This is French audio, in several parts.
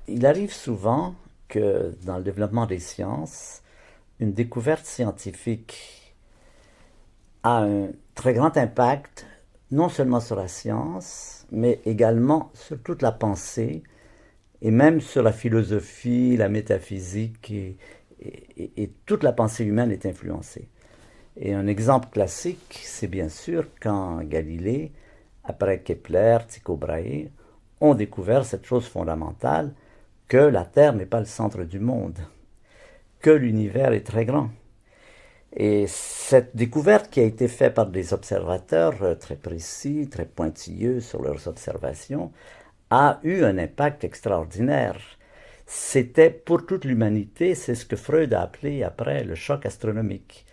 Il arrive souvent que dans le développement des sciences, une découverte scientifique a un très grand impact, non seulement sur la science, mais également sur toute la pensée, et même sur la philosophie, la métaphysique, et toute la pensée humaine est influencée. Et un exemple classique, c'est bien sûr quand Galilée, après Kepler, Tycho Brahe, ont découvert cette chose fondamentale, que la Terre n'est pas le centre du monde, que l'univers est très grand. Et cette découverte qui a été faite par des observateurs très précis, très pointilleux sur leurs observations, a eu un impact extraordinaire. C'était pour toute l'humanité, c'est ce que Freud a appelé après le choc astronomique.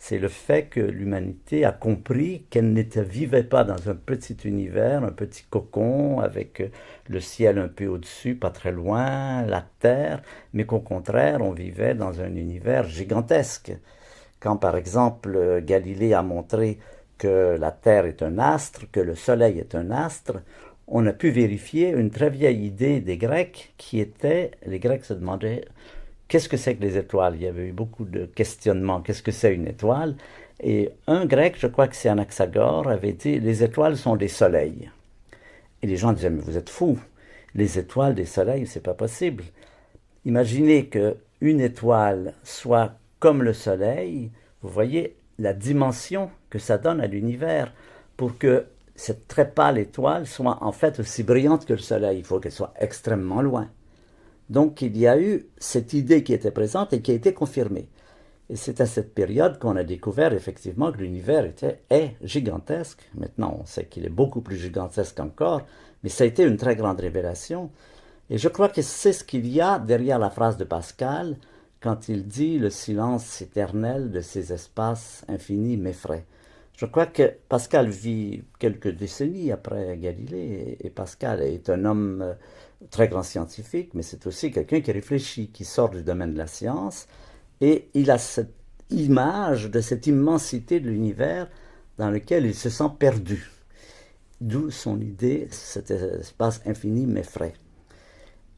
C'est le fait que l'humanité a compris qu'elle ne vivait pas dans un petit univers, un petit cocon avec le ciel un peu au-dessus, pas très loin, la Terre, mais qu'au contraire, on vivait dans un univers gigantesque. Quand par exemple Galilée a montré que la Terre est un astre, que le Soleil est un astre, on a pu vérifier une très vieille idée des Grecs qui était, les Grecs se demandaient qu'est-ce que c'est que les étoiles? Il y avait eu beaucoup de questionnements. Qu'est-ce que c'est une étoile? Et un grec, je crois que c'est Anaxagore, avait dit les étoiles sont des soleils. Et les gens disaient mais vous êtes fous. Les étoiles des soleils, c'est pas possible. Imaginez que une étoile soit comme le soleil. Vous voyez la dimension que ça donne à l'univers pour que cette très pâle étoile soit en fait aussi brillante que le soleil. Il faut qu'elle soit extrêmement loin. Donc il y a eu cette idée qui était présente et qui a été confirmée. Et c'est à cette période qu'on a découvert effectivement que l'univers est gigantesque. Maintenant, on sait qu'il est beaucoup plus gigantesque encore, mais ça a été une très grande révélation. Et je crois que c'est ce qu'il y a derrière la phrase de Pascal quand il dit « Le silence éternel de ces espaces infinis m'effraie ». Je crois que Pascal vit quelques décennies après Galilée, et Pascal est un homme très grand scientifique, mais c'est aussi quelqu'un qui réfléchit, qui sort du domaine de la science, et il a cette image de cette immensité de l'univers dans lequel il se sent perdu. D'où son idée, cet espace infini m'effraie.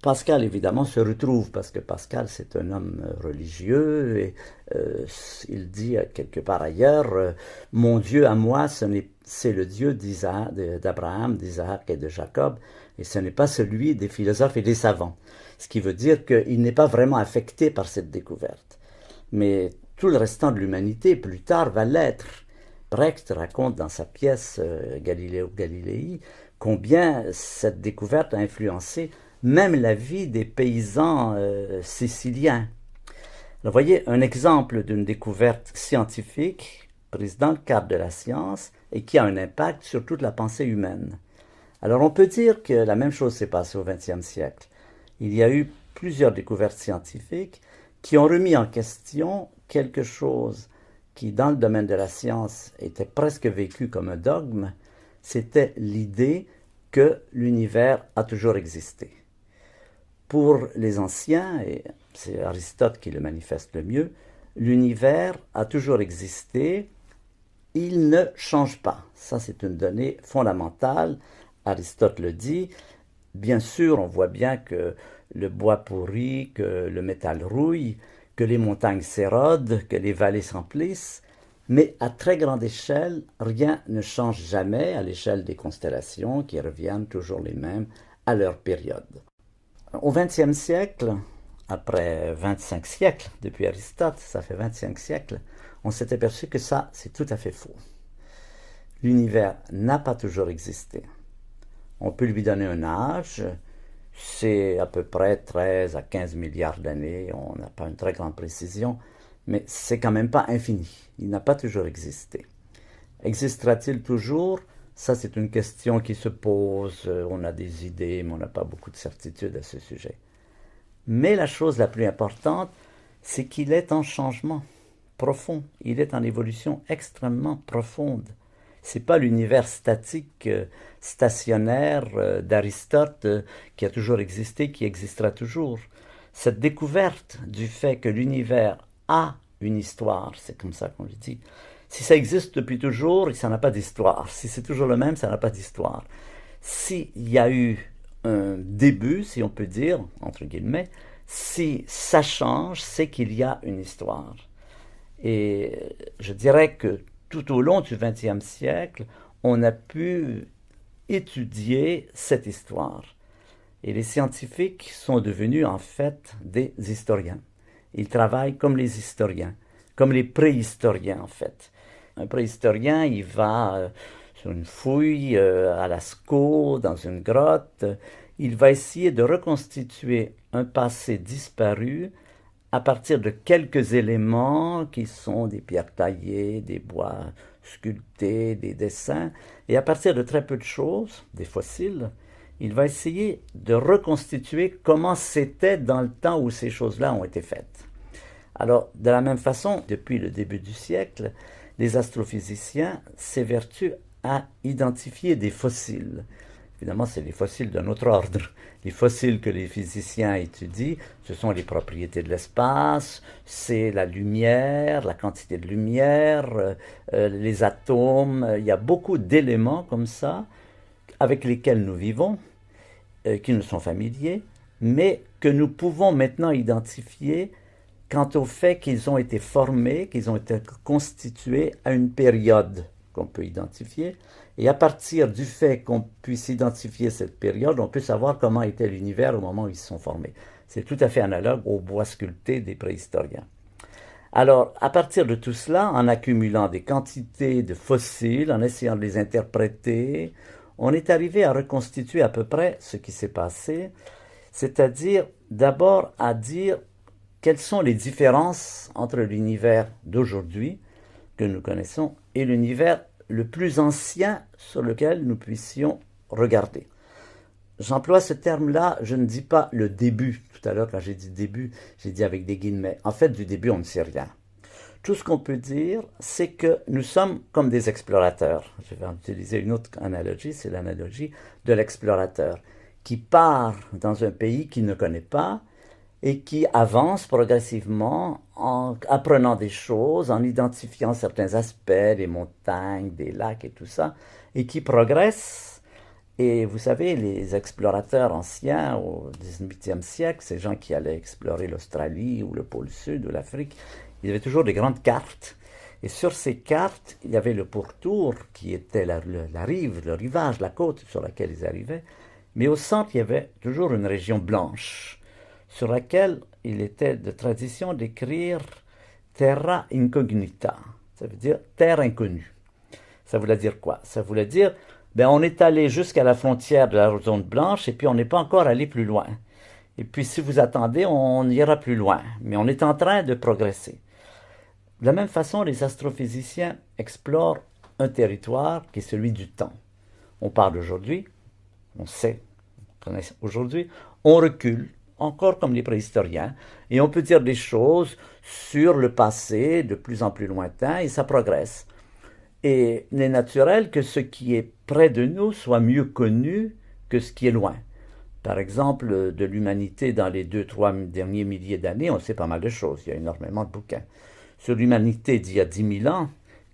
Pascal, évidemment, se retrouve, parce que Pascal, c'est un homme religieux, et il dit quelque part ailleurs, mon Dieu à moi, c'est le Dieu d'Abraham, d'Isaac et de Jacob, et ce n'est pas celui des philosophes et des savants. Ce qui veut dire qu'il n'est pas vraiment affecté par cette découverte. Mais tout le restant de l'humanité, plus tard, va l'être. Brecht raconte dans sa pièce Galileo Galilei combien cette découverte a influencé même la vie des paysans siciliens. Vous voyez un exemple d'une découverte scientifique prise dans le cadre de la science et qui a un impact sur toute la pensée humaine. Alors on peut dire que la même chose s'est passée au XXe siècle. Il y a eu plusieurs découvertes scientifiques qui ont remis en question quelque chose qui, dans le domaine de la science, était presque vécu comme un dogme, c'était l'idée que l'univers a toujours existé. Pour les anciens, et c'est Aristote qui le manifeste le mieux, l'univers a toujours existé, il ne change pas. Ça, c'est une donnée fondamentale. Aristote le dit. Bien sûr, on voit bien que le bois pourrit, que le métal rouille, que les montagnes s'érodent, que les vallées s'emplissent, mais à très grande échelle, rien ne change jamais à l'échelle des constellations qui reviennent toujours les mêmes à leur période. Au XXe siècle, après 25 siècles depuis Aristote, ça fait 25 siècles, on s'est aperçu que ça, c'est tout à fait faux. L'univers n'a pas toujours existé. On peut lui donner un âge, c'est à peu près 13 à 15 milliards d'années, on n'a pas une très grande précision, mais c'est quand même pas infini, il n'a pas toujours existé. Existera-t-il toujours? Ça, c'est une question qui se pose, on a des idées, mais on n'a pas beaucoup de certitude à ce sujet. Mais la chose la plus importante, c'est qu'il est en changement profond, il est en évolution extrêmement profonde. C'est pas l'univers statique, stationnaire d'Aristote qui a toujours existé, qui existera toujours. Cette découverte du fait que l'univers a une histoire, c'est comme ça qu'on le dit. Si ça existe depuis toujours, ça n'a pas d'histoire. Si c'est toujours le même, ça n'a pas d'histoire. S'il y a eu un début, si on peut dire, entre guillemets. Si ça change, c'est qu'il y a une histoire. Et je dirais que tout au long du XXe siècle, on a pu étudier cette histoire. Et les scientifiques sont devenus en fait des historiens. Ils travaillent comme les historiens, comme les préhistoriens en fait. Un préhistorien, il va sur une fouille à Lascaux, dans une grotte. Il va essayer de reconstituer un passé disparu à partir de quelques éléments qui sont des pierres taillées, des bois sculptés, des dessins. Et à partir de très peu de choses, des fossiles, il va essayer de reconstituer comment c'était dans le temps où ces choses-là ont été faites. Alors, de la même façon, depuis le début du siècle, les astrophysiciens s'évertuent à identifier des fossiles. Évidemment, c'est les fossiles d'un autre ordre. Les fossiles que les physiciens étudient, ce sont les propriétés de l'espace, c'est la lumière, la quantité de lumière, les atomes. Il y a beaucoup d'éléments comme ça avec lesquels nous vivons, qui nous sont familiers, mais que nous pouvons maintenant identifier quant au fait qu'ils ont été formés, qu'ils ont été constitués à une période qu'on peut identifier. Et à partir du fait qu'on puisse identifier cette période, on peut savoir comment était l'univers au moment où ils se sont formés. C'est tout à fait analogue au bois sculpté des préhistoriens. Alors, à partir de tout cela, en accumulant des quantités de fossiles, en essayant de les interpréter, on est arrivé à reconstituer à peu près ce qui s'est passé, c'est-à-dire d'abord à dire quelles sont les différences entre l'univers d'aujourd'hui que nous connaissons et l'univers le plus ancien sur lequel nous puissions regarder. J'emploie ce terme-là, je ne dis pas le début. Tout à l'heure, quand j'ai dit début, j'ai dit avec des guillemets. En fait, du début, on ne sait rien. Tout ce qu'on peut dire, c'est que nous sommes comme des explorateurs. Je vais utiliser une autre analogie, c'est l'analogie de l'explorateur, qui part dans un pays qu'il ne connaît pas et qui avance progressivement en apprenant des choses, en identifiant certains aspects, des montagnes, des lacs et tout ça, et qui progresse. Et vous savez, les explorateurs anciens au XVIIIe siècle, ces gens qui allaient explorer l'Australie ou le pôle Sud ou l'Afrique, ils avaient toujours des grandes cartes. Et sur ces cartes, il y avait le pourtour qui était la rive, le rivage, la côte sur laquelle ils arrivaient. Mais au centre, il y avait toujours une région blanche sur laquelle il était de tradition d'écrire terra incognita. Ça veut dire terre inconnue. Ça voulait dire quoi? Ça voulait dire, on est allé jusqu'à la frontière de la zone blanche et puis on n'est pas encore allé plus loin. Et puis si vous attendez, on ira plus loin. Mais on est en train de progresser. De la même façon, les astrophysiciens explorent un territoire qui est celui du temps. On parle d'aujourd'hui, on sait, on connaît aujourd'hui, on recule, encore comme les préhistoriens, et on peut dire des choses sur le passé de plus en plus lointain, et ça progresse. Et il est naturel que ce qui est près de nous soit mieux connu que ce qui est loin. Par exemple, de l'humanité dans les 2-3 derniers milliers d'années, on sait pas mal de choses, il y a énormément de bouquins. Sur l'humanité d'il y a 10 000 ans,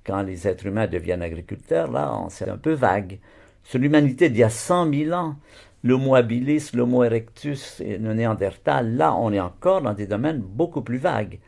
quand les êtres humains deviennent agriculteurs, là, c'est un peu vague. Sur l'humanité d'il y a 100 000 ans, l'Homo habilis, l'Homo erectus et le Néandertal, là, on est encore dans des domaines beaucoup plus vagues.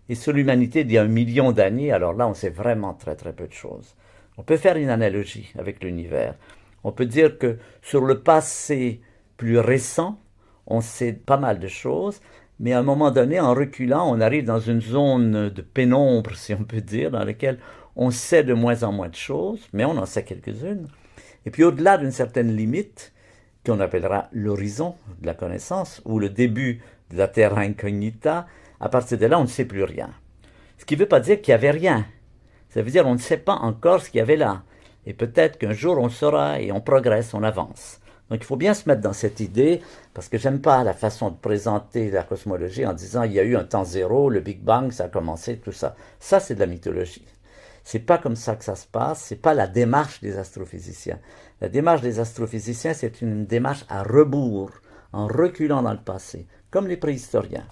Et sur l'humanité d'il y a 1 million d'années, alors là, on sait vraiment très très peu de choses. On peut faire une analogie avec l'univers. On peut dire que sur le passé plus récent, on sait pas mal de choses, mais à un moment donné, en reculant, on arrive dans une zone de pénombre, si on peut dire, dans laquelle on sait de moins en moins de choses, mais on en sait quelques-unes. Et puis au-delà d'une certaine limite, qu'on appellera l'horizon de la connaissance, ou le début de la terra incognita, à partir de là, on ne sait plus rien. Ce qui ne veut pas dire qu'il n'y avait rien. Ça veut dire qu'on ne sait pas encore ce qu'il y avait là. Et peut-être qu'un jour, on le saura et on progresse, on avance. Donc il faut bien se mettre dans cette idée, parce que j'aime pas la façon de présenter la cosmologie en disant il y a eu un temps zéro, le Big Bang, ça a commencé, tout ça. Ça, c'est de la mythologie. C'est pas comme ça que ça se passe, c'est pas la démarche des astrophysiciens. La démarche des astrophysiciens, c'est une démarche à rebours, en reculant dans le passé, comme les préhistoriens.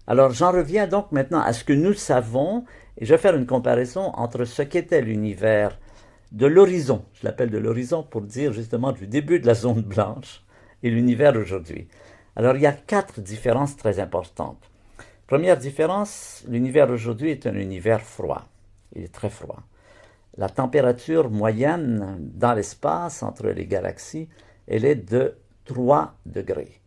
Alors j'en reviens donc maintenant à ce que nous savons, et je vais faire une comparaison entre ce qu'était l'univers de l'horizon, je l'appelle de l'horizon pour dire justement du début de la zone blanche, et l'univers aujourd'hui. Alors, il y a 4 différences très importantes. Première différence, l'univers aujourd'hui est un univers froid. Il est très froid. La température moyenne dans l'espace entre les galaxies, elle est de 3 degrés.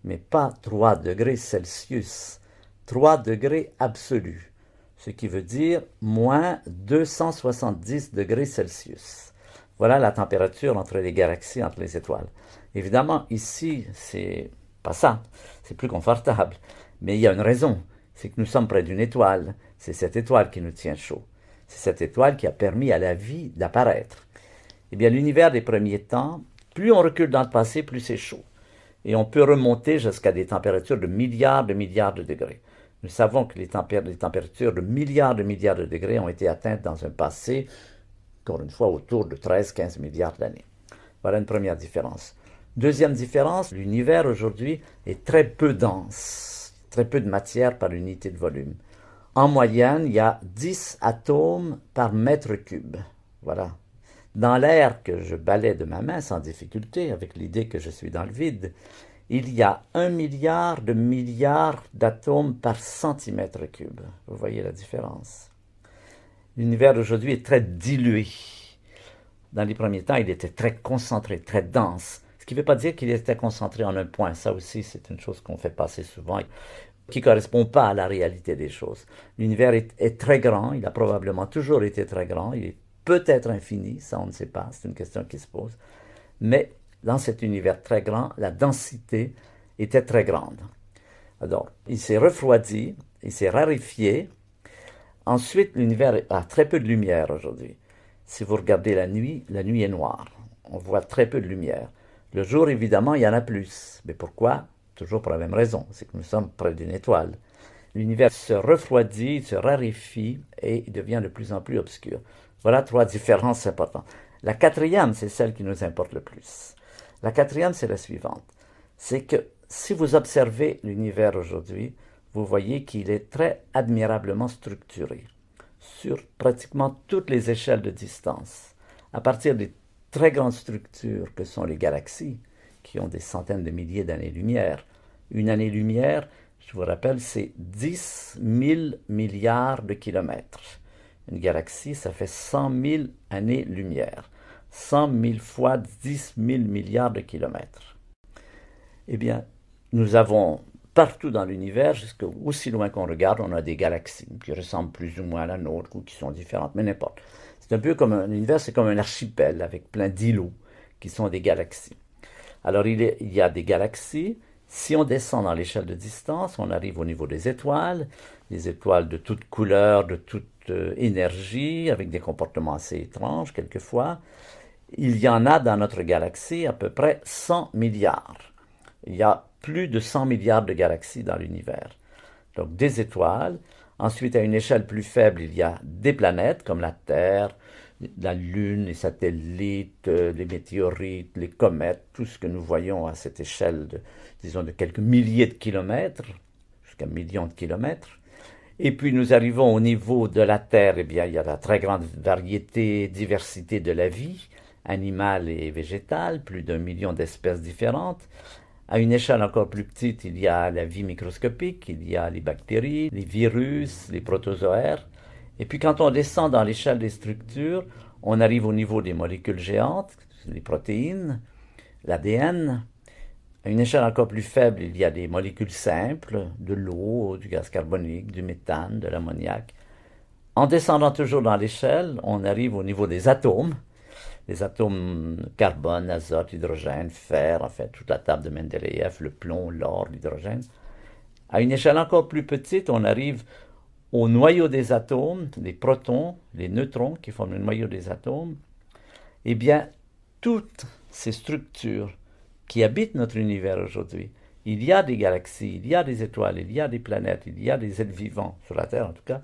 Mais pas 3 degrés Celsius, 3 degrés absolus, ce qui veut dire moins 270 degrés Celsius. Voilà la température entre les galaxies, entre les étoiles. Évidemment, ici, c'est pas ça, c'est plus confortable. Mais il y a une raison, c'est que nous sommes près d'une étoile. C'est cette étoile qui nous tient chaud. C'est cette étoile qui a permis à la vie d'apparaître. Eh bien, l'univers des premiers temps, plus on recule dans le passé, plus c'est chaud. Et on peut remonter jusqu'à des températures de milliards de degrés. Nous savons que les températures de milliards de degrés ont été atteintes dans un passé, encore une fois, autour de 13-15 milliards d'années. Voilà une première différence. Deuxième différence, l'univers aujourd'hui est très peu dense, très peu de matière par unité de volume. En moyenne, il y a 10 atomes par mètre cube. Voilà. Dans l'air que je balais de ma main sans difficulté, avec l'idée que je suis dans le vide, il y a 1 milliard de milliards d'atomes par centimètre cube. Vous voyez la différence. L'univers d'aujourd'hui est très dilué. Dans les premiers temps, il était très concentré, très dense. Ce qui ne veut pas dire qu'il était concentré en un point. Ça aussi, c'est une chose qu'on fait passer souvent, qui ne correspond pas à la réalité des choses. L'univers est très grand, il a probablement toujours été très grand, il est peut-être infini, ça on ne sait pas, c'est une question qui se pose. Mais dans cet univers très grand, la densité était très grande. Alors, il s'est refroidi, il s'est raréfié. Ensuite, l'univers a très peu de lumière aujourd'hui. Si vous regardez la nuit est noire. On voit très peu de lumière. Le jour, évidemment, il y en a plus. Mais pourquoi? Toujours pour la même raison, c'est que nous sommes près d'une étoile. L'univers se refroidit, se raréfie et il devient de plus en plus obscur. Voilà 3 différences importantes. La quatrième, c'est celle qui nous importe le plus. La quatrième, c'est la suivante. C'est que si vous observez l'univers aujourd'hui, vous voyez qu'il est très admirablement structuré sur pratiquement toutes les échelles de distance. À partir des très grandes structures que sont les galaxies, qui ont des centaines de milliers d'années-lumière. Une année-lumière, je vous rappelle, c'est 10 000 milliards de kilomètres. Une galaxie, ça fait 100 000 années-lumière. 100 000 fois 10 000 milliards de kilomètres. Eh bien, nous avons partout dans l'univers, aussi loin qu'on regarde, on a des galaxies qui ressemblent plus ou moins à la nôtre ou qui sont différentes, mais n'importe. C'est un peu comme un univers, c'est comme un archipel avec plein d'îlots qui sont des galaxies. Alors, il y a des galaxies. Si on descend dans l'échelle de distance, on arrive au niveau des étoiles de toutes couleurs, de toute énergie, avec des comportements assez étranges quelquefois. Il y en a dans notre galaxie à peu près 100 milliards. Il y a plus de 100 milliards de galaxies dans l'univers. Donc, des étoiles. Ensuite, à une échelle plus faible, il y a des planètes comme la Terre, la Lune, les satellites, les météorites, les comètes, tout ce que nous voyons à cette échelle de quelques milliers de kilomètres, jusqu'à millions de kilomètres. Et puis nous arrivons au niveau de la Terre, eh bien, il y a la très grande diversité de la vie, animale et végétale, plus d'1 million d'espèces différentes. À une échelle encore plus petite, il y a la vie microscopique, il y a les bactéries, les virus, les protozoaires. Et puis quand on descend dans l'échelle des structures, on arrive au niveau des molécules géantes, les protéines, l'ADN. À une échelle encore plus faible, il y a des molécules simples, de l'eau, du gaz carbonique, du méthane, de l'ammoniac. En descendant toujours dans l'échelle, on arrive au niveau des atomes. Les atomes carbone, azote, hydrogène, fer, en fait, toute la table de Mendeleïev, le plomb, l'or, l'hydrogène. À une échelle encore plus petite, on arrive au noyau des atomes, les protons, les neutrons qui forment le noyau des atomes. Eh bien, toutes ces structures qui habitent notre univers aujourd'hui, il y a des galaxies, il y a des étoiles, il y a des planètes, il y a des êtres vivants, sur la Terre en tout cas,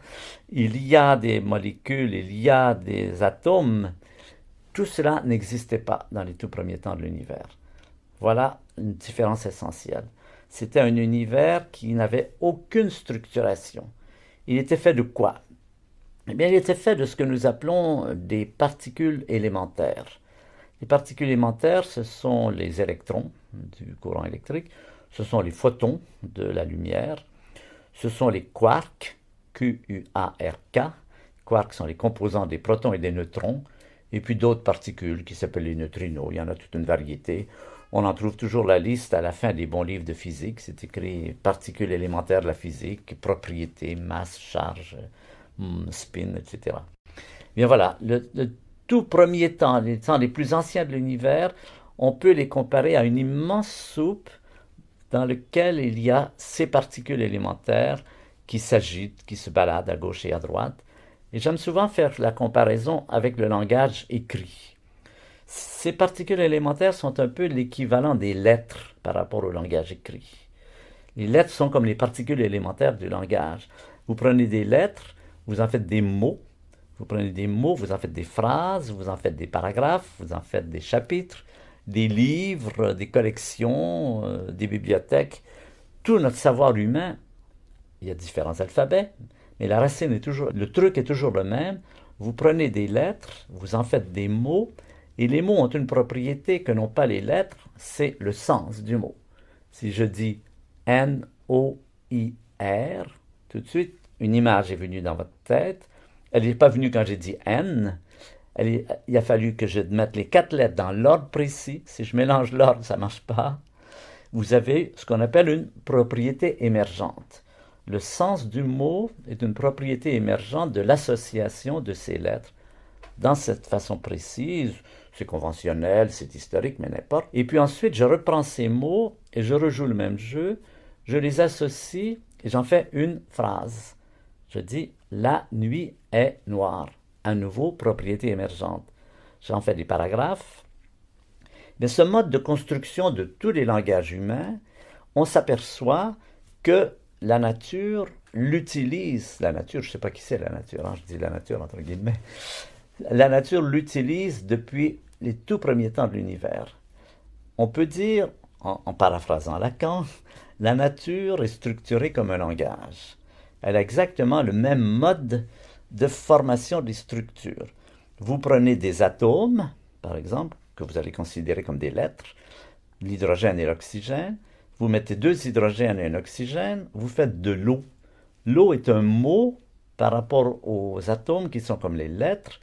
il y a des molécules, il y a des atomes. Tout cela n'existait pas dans les tout premiers temps de l'univers. Voilà une différence essentielle. C'était un univers qui n'avait aucune structuration. Il était fait de quoi? Eh bien, il était fait de ce que nous appelons des particules élémentaires. Les particules élémentaires, ce sont les électrons, du courant électrique. Ce sont les photons de la lumière. Ce sont les quarks, Q-U-A-R-K. Quarks sont les composants des protons et des neutrons. Et puis d'autres particules qui s'appellent les neutrinos. Il y en a toute une variété. On en trouve toujours la liste à la fin des bons livres de physique. C'est écrit particules élémentaires de la physique, propriétés, masse, charge, spin, etc. Bien voilà, le tout premier temps, les temps les plus anciens de l'univers, on peut les comparer à une immense soupe dans laquelle il y a ces particules élémentaires qui s'agitent, qui se baladent à gauche et à droite. Et j'aime souvent faire la comparaison avec le langage écrit. Ces particules élémentaires sont un peu l'équivalent des lettres par rapport au langage écrit. Les lettres sont comme les particules élémentaires du langage. Vous prenez des lettres, vous en faites des mots. Vous prenez des mots, vous en faites des phrases, vous en faites des paragraphes, vous en faites des chapitres, des livres, des collections, des bibliothèques. Tout notre savoir humain, il y a différents alphabets, mais la racine est toujours, le truc est toujours le même. Vous prenez des lettres, vous en faites des mots, et les mots ont une propriété que n'ont pas les lettres, c'est le sens du mot. Si je dis N-O-I-R, tout de suite, une image est venue dans votre tête. Elle n'est pas venue quand j'ai dit N. Il a fallu que je mette les 4 lettres dans l'ordre précis. Si je mélange l'ordre, ça ne marche pas. Vous avez ce qu'on appelle une propriété émergente. Le sens du mot est une propriété émergente de l'association de ces lettres dans cette façon précise. C'est conventionnel, c'est historique, mais n'importe. Et puis ensuite, je reprends ces mots et je rejoue le même jeu. Je les associe et j'en fais une phrase. Je dis « La nuit est noire ». À nouveau, propriété émergente. J'en fais des paragraphes. Mais ce mode de construction de tous les langages humains, on s'aperçoit que la nature l'utilise. La nature, je ne sais pas qui c'est la nature, hein, je dis la nature entre guillemets. La nature l'utilise depuis les tout premiers temps de l'univers. On peut dire, en paraphrasant Lacan, la nature est structurée comme un langage. Elle a exactement le même mode de formation des structures. Vous prenez des atomes, par exemple, que vous allez considérer comme des lettres, l'hydrogène et l'oxygène, vous mettez 2 hydrogènes et un oxygène, vous faites de l'eau. L'eau est un mot par rapport aux atomes qui sont comme les lettres.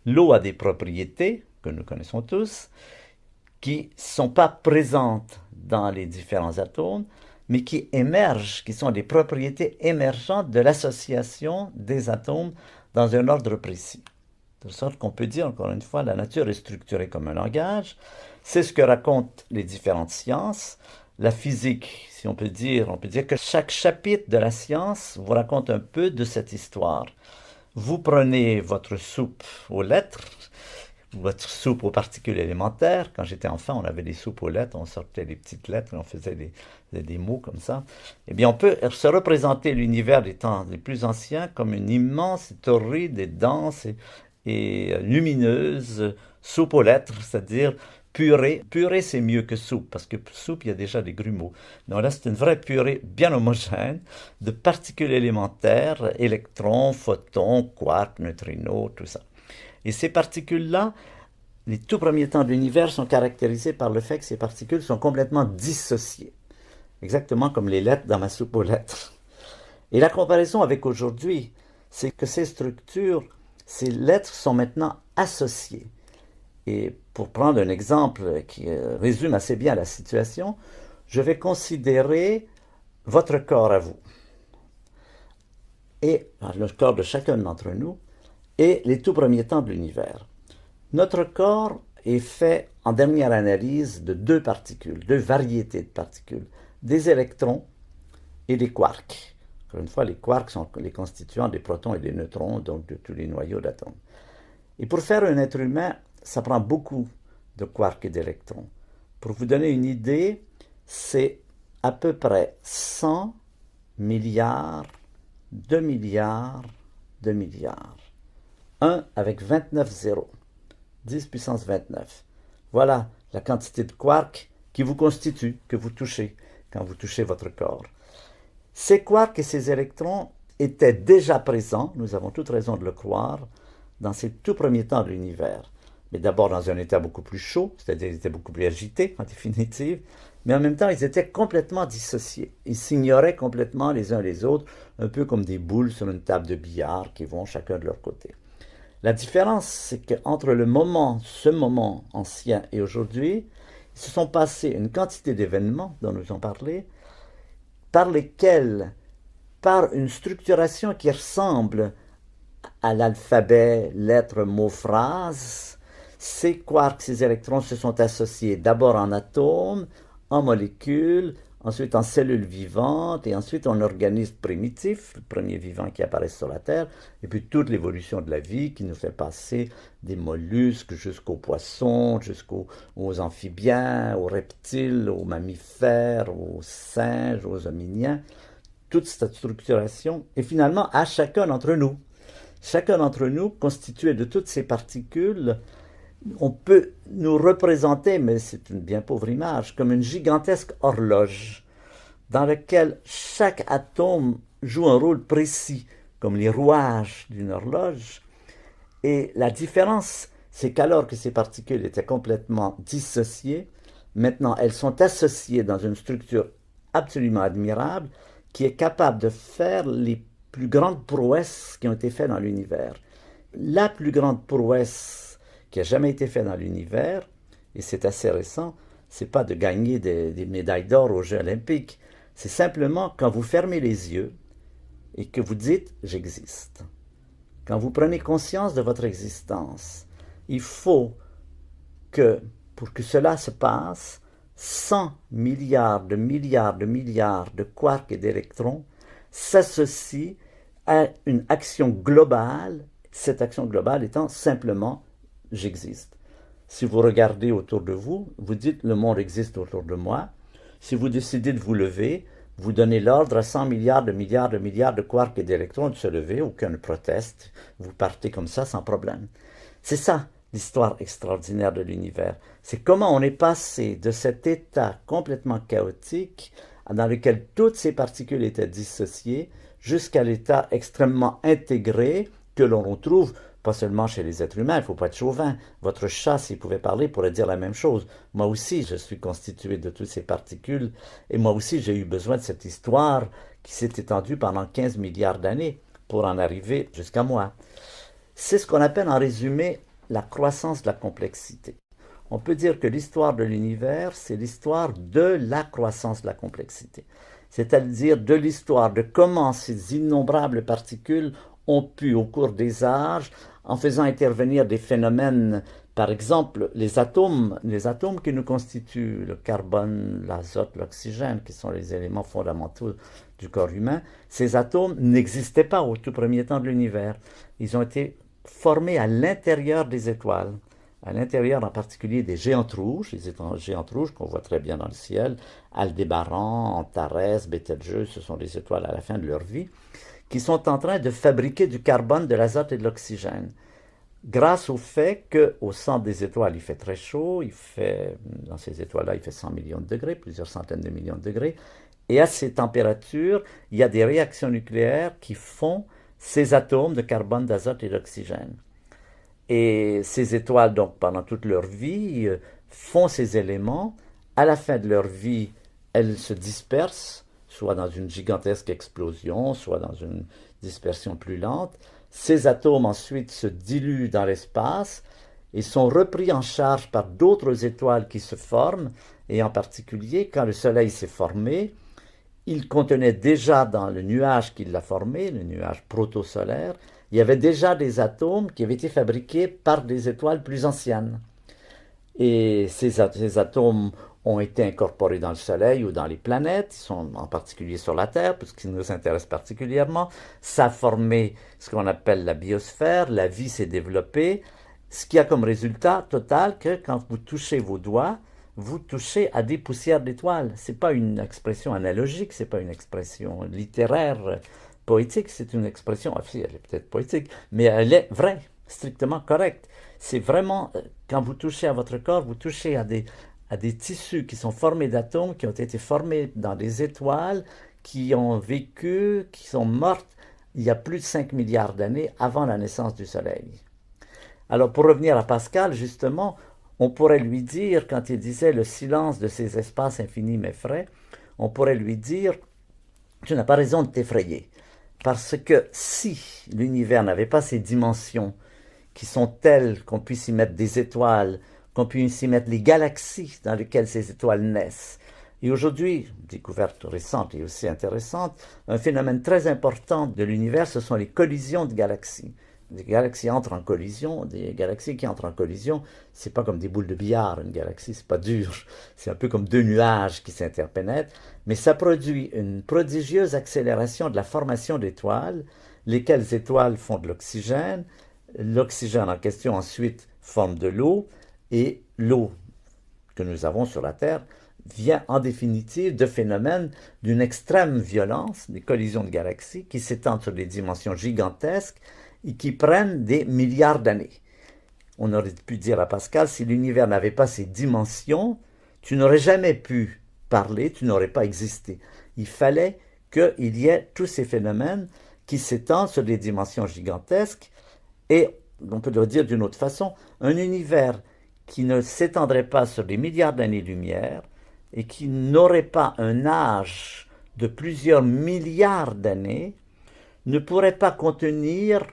L'eau a des propriétés, que nous connaissons tous, qui ne sont pas présentes dans les différents atomes, mais qui émergent, qui sont des propriétés émergentes de l'association des atomes dans un ordre précis. De sorte qu'on peut dire, encore une fois, la nature est structurée comme un langage. C'est ce que racontent les différentes sciences. La physique, si on peut dire que chaque chapitre de la science vous raconte un peu de cette histoire. Vous prenez votre soupe aux lettres, votre soupe aux particules élémentaires. Quand j'étais enfant, on avait des soupes aux lettres, on sortait des petites lettres, on faisait des mots comme ça. Eh bien, on peut se représenter l'univers des temps les plus anciens comme une immense, torride et dense et lumineuse soupe aux lettres, c'est-à-dire purée. Purée, c'est mieux que soupe, parce que soupe, il y a déjà des grumeaux. Donc là, c'est une vraie purée bien homogène de particules élémentaires, électrons, photons, quarks, neutrinos, tout ça. Et ces particules-là, les tout premiers temps de l'univers sont caractérisés par le fait que ces particules sont complètement dissociées. Exactement comme les lettres dans ma soupe aux lettres. Et la comparaison avec aujourd'hui, c'est que ces structures, ces lettres sont maintenant associées. Et pour prendre un exemple qui résume assez bien la situation, je vais considérer votre corps à vous. Et le corps de chacun d'entre nous, et les tout premiers temps de l'univers. Notre corps est fait, en dernière analyse, de 2 particules, 2 variétés de particules, des électrons et des quarks. Encore une fois, les quarks sont les constituants des protons et des neutrons, donc de tous les noyaux d'atomes. Et pour faire un être humain, ça prend beaucoup de quarks et d'électrons. Pour vous donner une idée, c'est à peu près 100 milliards, 2 milliards, 2 milliards. 1 avec 29 zéros, 10 puissance 29. Voilà la quantité de quarks qui vous constitue, que vous touchez quand vous touchez votre corps. Ces quarks et ces électrons étaient déjà présents, nous avons toute raison de le croire, dans ces tout premiers temps de l'univers. Mais d'abord dans un état beaucoup plus chaud, c'est-à-dire il était beaucoup plus agité en définitive, mais en même temps, ils étaient complètement dissociés. Ils s'ignoraient complètement les uns les autres, un peu comme des boules sur une table de billard qui vont chacun de leur côté. La différence, c'est qu'entre ce moment ancien et aujourd'hui, il se sont passés une quantité d'événements dont nous avons parlé, par lesquels, par une structuration qui ressemble à l'alphabet, lettres, mots, phrases, ces quarks, ces électrons se sont associés d'abord en atomes, en molécules, ensuite en cellules vivantes, et ensuite en organismes primitifs, le premier vivant qui apparaît sur la Terre, et puis toute l'évolution de la vie qui nous fait passer des mollusques jusqu'aux poissons, jusqu'aux amphibiens, aux reptiles, aux mammifères, aux singes, aux hominiens, toute cette structuration, et finalement à chacun d'entre nous. Chacun d'entre nous, constitué de toutes ces particules, on peut nous représenter, mais c'est une bien pauvre image, comme une gigantesque horloge dans laquelle chaque atome joue un rôle précis, comme les rouages d'une horloge. Et la différence, c'est qu'alors que ces particules étaient complètement dissociées, maintenant elles sont associées dans une structure absolument admirable qui est capable de faire les plus grandes prouesses qui ont été faites dans l'univers. La plus grande prouesse qui a jamais été faite dans l'univers, et c'est assez récent, c'est pas de gagner des médailles d'or aux Jeux olympiques, c'est simplement quand vous fermez les yeux et que vous dites « j'existe ». Quand vous prenez conscience de votre existence, il faut que, pour que cela se passe, 100 milliards de milliards de milliards de quarks et d'électrons s'associent à une action globale, cette action globale étant simplement « j'existe ». Si vous regardez autour de vous, vous dites « le monde existe autour de moi ». Si vous décidez de vous lever, vous donnez l'ordre à 100 milliards de milliards de milliards de quarks et d'électrons de se lever, aucun ne proteste, vous partez comme ça sans problème. C'est ça l'histoire extraordinaire de l'univers. C'est comment on est passé de cet état complètement chaotique dans lequel toutes ces particules étaient dissociées jusqu'à l'état extrêmement intégré que l'on retrouve pas seulement chez les êtres humains, il ne faut pas être chauvin. Votre chat, s'il pouvait parler, pourrait dire la même chose. Moi aussi, je suis constitué de toutes ces particules, et moi aussi, j'ai eu besoin de cette histoire qui s'est étendue pendant 15 milliards d'années pour en arriver jusqu'à moi. C'est ce qu'on appelle en résumé la croissance de la complexité. On peut dire que l'histoire de l'univers, c'est l'histoire de la croissance de la complexité. C'est-à-dire de l'histoire de comment ces innombrables particules ont pu, au cours des âges, en faisant intervenir des phénomènes, par exemple les atomes qui nous constituent, le carbone, l'azote, l'oxygène, qui sont les éléments fondamentaux du corps humain, ces atomes n'existaient pas au tout premier temps de l'univers. Ils ont été formés à l'intérieur des étoiles, à l'intérieur en particulier des géantes rouges, les géantes rouges qu'on voit très bien dans le ciel, Aldébaran, Antares, Bételgeuse, ce sont des étoiles à la fin de leur vie, qui sont en train de fabriquer du carbone, de l'azote et de l'oxygène. Grâce au fait qu'au centre des étoiles, il fait très chaud, dans ces étoiles-là, il fait 100 millions de degrés, plusieurs centaines de millions de degrés, et à ces températures, il y a des réactions nucléaires qui font ces atomes de carbone, d'azote et d'oxygène. Et ces étoiles, donc, pendant toute leur vie, font ces éléments. À la fin de leur vie, elles se dispersent, soit dans une gigantesque explosion, soit dans une dispersion plus lente. Ces atomes ensuite se diluent dans l'espace et sont repris en charge par d'autres étoiles qui se forment, et en particulier, quand le Soleil s'est formé, il contenait déjà dans le nuage qui l'a formé, le nuage protosolaire, il y avait déjà des atomes qui avaient été fabriqués par des étoiles plus anciennes. Et ces atomes ont été incorporés dans le Soleil ou dans les planètes, ils sont en particulier sur la Terre, puisqu'ils nous intéressent particulièrement. Ça a formé ce qu'on appelle la biosphère, la vie s'est développée, ce qui a comme résultat total que quand vous touchez vos doigts, vous touchez à des poussières d'étoiles. Ce n'est pas une expression analogique, ce n'est pas une expression littéraire, poétique, c'est une expression, elle est peut-être poétique, mais elle est vraie, strictement correcte. C'est vraiment, quand vous touchez à votre corps, vous touchez à des tissus qui sont formés d'atomes, qui ont été formés dans des étoiles, qui ont vécu, qui sont mortes il y a plus de 5 milliards d'années avant la naissance du Soleil. Alors pour revenir à Pascal, justement, On pourrait lui dire, quand il disait le silence de ces espaces infinis m'effraie, on pourrait lui dire, tu n'as pas raison de t'effrayer. Parce que si l'univers n'avait pas ces dimensions qui sont telles qu'on puisse y mettre des étoiles, qu'on puisse y mettre les galaxies dans lesquelles ces étoiles naissent. Et aujourd'hui, découverte récente et aussi intéressante, un phénomène très important de l'univers, ce sont les collisions de galaxies. Des galaxies entrent en collision, des galaxies qui entrent en collision, c'est pas comme des boules de billard, une galaxie, c'est pas dur, c'est un peu comme deux nuages qui s'interpénètrent, mais ça produit une prodigieuse accélération de la formation d'étoiles, lesquelles étoiles font de l'oxygène en question ensuite forme de l'eau, et l'eau que nous avons sur la Terre vient en définitive de phénomènes d'une extrême violence, des collisions de galaxies qui s'étendent sur des dimensions gigantesques et qui prennent des milliards d'années. On aurait pu dire à Pascal, si l'univers n'avait pas ces dimensions, tu n'aurais jamais pu parler, tu n'aurais pas existé. Il fallait qu'il y ait tous ces phénomènes qui s'étendent sur des dimensions gigantesques, et on peut le dire d'une autre façon, un univers qui ne s'étendrait pas sur des milliards d'années-lumière et qui n'aurait pas un âge de plusieurs milliards d'années, ne pourrait pas contenir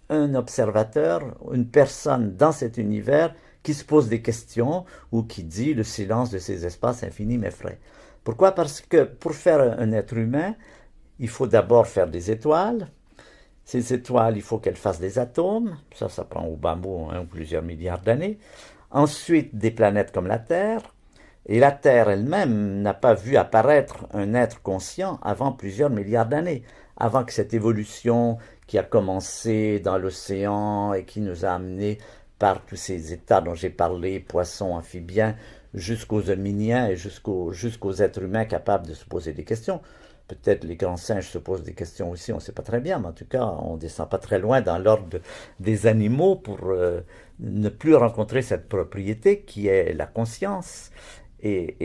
un observateur, une personne dans cet univers qui se pose des questions ou qui dit le silence de ces espaces infinis m'effraie. Pourquoi? Parce que pour faire un être humain, il faut d'abord faire des étoiles. Ces étoiles, il faut qu'elles fassent des atomes. Ça prend au bas mot un ou plusieurs milliards d'années. Ensuite, des planètes comme la Terre. Et la Terre elle-même n'a pas vu apparaître un être conscient avant plusieurs milliards d'années, avant que cette évolution qui a commencé dans l'océan et qui nous a amenés par tous ces états dont j'ai parlé, poissons, amphibiens, jusqu'aux hominiens et jusqu'aux êtres humains capables de se poser des questions. Peut-être les grands singes se posent des questions aussi, on ne sait pas très bien, mais en tout cas, on ne descend pas très loin dans l'ordre des animaux pour ne plus rencontrer cette propriété qui est la conscience et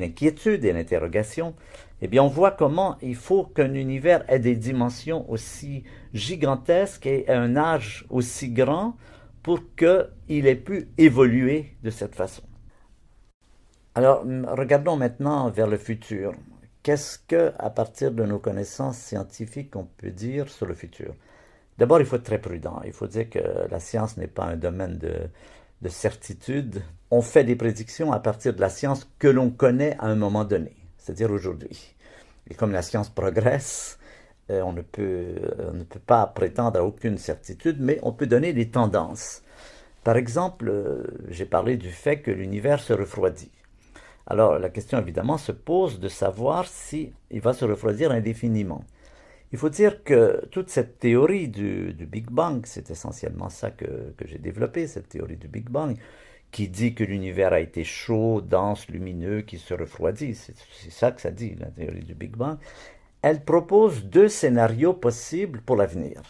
l'inquiétude et l'interrogation. Eh bien, on voit comment il faut qu'un univers ait des dimensions aussi gigantesques et un âge aussi grand pour qu'il ait pu évoluer de cette façon. Alors, regardons maintenant vers le futur. Qu'est-ce que, à partir de nos connaissances scientifiques, on peut dire sur le futur? D'abord, il faut être très prudent. Il faut dire que la science n'est pas un domaine de certitude. On fait des prédictions à partir de la science que l'on connaît à un moment donné, c'est-à-dire aujourd'hui. Et comme la science progresse, on ne peut pas prétendre à aucune certitude, mais on peut donner des tendances. Par exemple, j'ai parlé du fait que l'univers se refroidit. Alors, la question, évidemment, se pose de savoir s'il va se refroidir indéfiniment. Il faut dire que toute cette théorie du Big Bang, c'est essentiellement ça que j'ai développé, cette théorie du Big Bang, qui dit que l'univers a été chaud, dense, lumineux, qui se refroidit. C'est ça que ça dit, la théorie du Big Bang. Elle propose deux scénarios possibles pour l'avenir.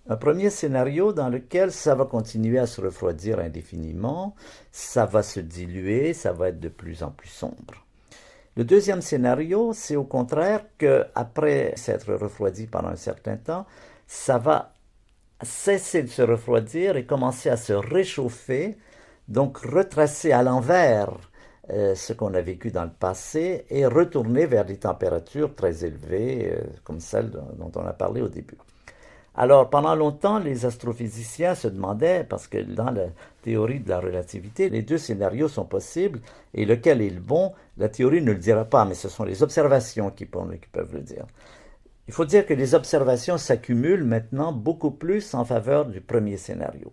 Un premier scénario dans lequel ça va continuer à se refroidir indéfiniment, ça va se diluer, ça va être de plus en plus sombre. Le deuxième scénario, c'est au contraire qu'après s'être refroidi pendant un certain temps, ça va cesser de se refroidir et commencer à se réchauffer, donc retracer à l'envers ce qu'on a vécu dans le passé et retourner vers des températures très élevées, comme celles dont on a parlé au début. Alors, pendant longtemps, les astrophysiciens se demandaient, parce que dans la théorie de la relativité, les deux scénarios sont possibles, et lequel est le bon, la théorie ne le dira pas, mais ce sont les observations qui peuvent le dire. Il faut dire que les observations s'accumulent maintenant beaucoup plus en faveur du premier scénario,